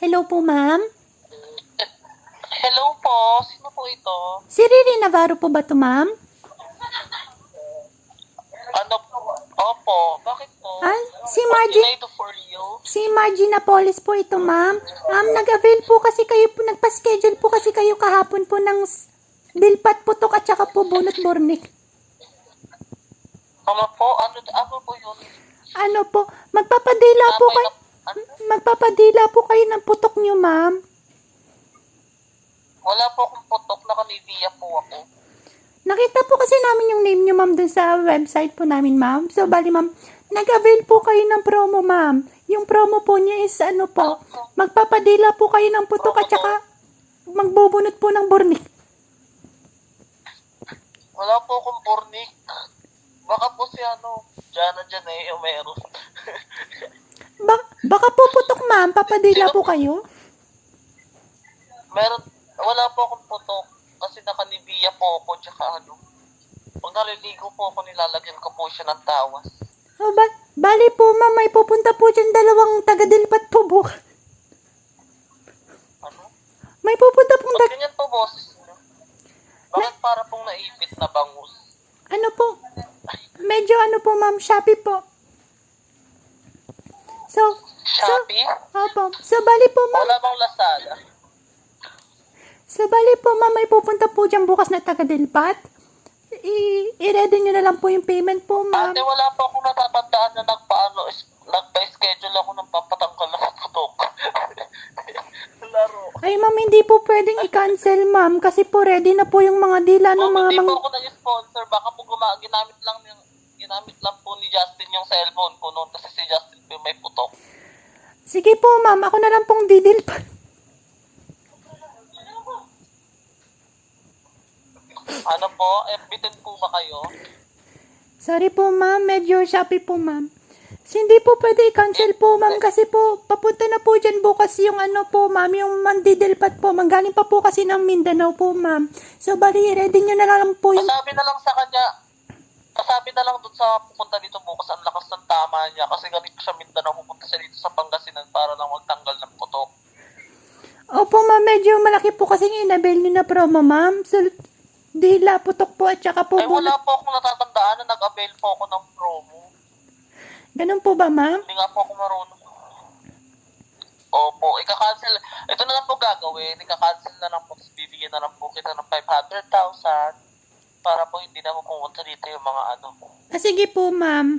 Hello po, ma'am. Hello po, sino po ito? Si Riri Navarro po ba to, ma'am? Ano po? Opo, bakit po? Ah, si What Margie, can I do for you? si Margie Napoles po ito, ma'am. Nag-avail po kasi kayo po, nagpa-schedule po kasi kayo kahapon po ng dilpat putok at saka po bunot bornik. Ano po? Ano po yun? Ano po, magpapadila po Tatay kayo, na- ano? magpapadila po kayo ng putok nyo, ma'am. Wala po akong putok, naka-Nivea po ako. Nakita po kasi namin yung name nyo, ma'am, dun sa website po namin, ma'am. So, bali, ma'am, nag-avail po kayo ng promo, ma'am. Yung promo po niya is, ano po, magpapadila po kayo ng putok at saka magbubunot po ng bornik. Wala po akong burnik. Baka po si Jana yung meron. Baka po putok, ma'am, papadila po kayo. Wala po akong putok. Kasi naka-Nivea po ako, tsaka pag naliligo po ako, nilalagyan ko po siya ng tawas. Oh, bali po, ma'am, may pupunta po dyan dalawang taga-dilpat po bukas. Ano? May pupunta pong Pag ganyan po, boses niyo. Bakit para pong naipit na bangus? ano po, medyo ano po, ma'am, Shopee po. Shopee? Opo. So, bali po, ma'am. Wala bang Lazada? So, bali po, ma'am, may pupunta po dyan bukas na taga-dilpat. I-ready nyo na lang po yung payment po, ma'am. Ate, wala pa akong natatandaan na nagpa-schedule ako ng papatanggal ng putok. Laro. Ay, ma'am, hindi po pwedeng i-cancel, ma'am. Kasi po, ready na po yung mga dila ng mga Hindi po ako nag-sponsor. Baka po ginamit lang po ni Justin yung cellphone ko noon kasi si Justin po yung may putok. Sige po, ma'am. Ako na lang pong didilpat. Ano po? FB10 po ba kayo? Sorry po, ma'am. Medyo Shopee po, ma'am. So, hindi po pwede i-cancel po, ma'am. Kasi po, papunta na po dyan bukas yung ano po, ma'am. Yung mandidilpat po. Manggaling pa po kasi ng Mindanao po, ma'am. So, bali, ready nyo na lang po yung... Pasabi na lang sa kanya. Pasabi na lang dun sa pupunta dito bukas. Ang lakas ng tama niya. Kasi galing siya Mindanao. Pupunta siya dito sa Pangasinan para lang magtanggal ng putok. Opo, ma'am. Medyo malaki po kasi in-avail nyo na promo, ma'am. So, dila, putok po at saka po Ay, wala bunot. po akong natatandaan na nag-avail po ako ng promo. Ganun po ba, ma'am? Hindi nga po ako marunong. Opo, ika-cancel. Ito na lang po gagawin. Ika-cancel na lang po. Bibigyan na lang po kita ng 500,000 para po hindi na mo pumunta dito yung mga Sige po, ma'am.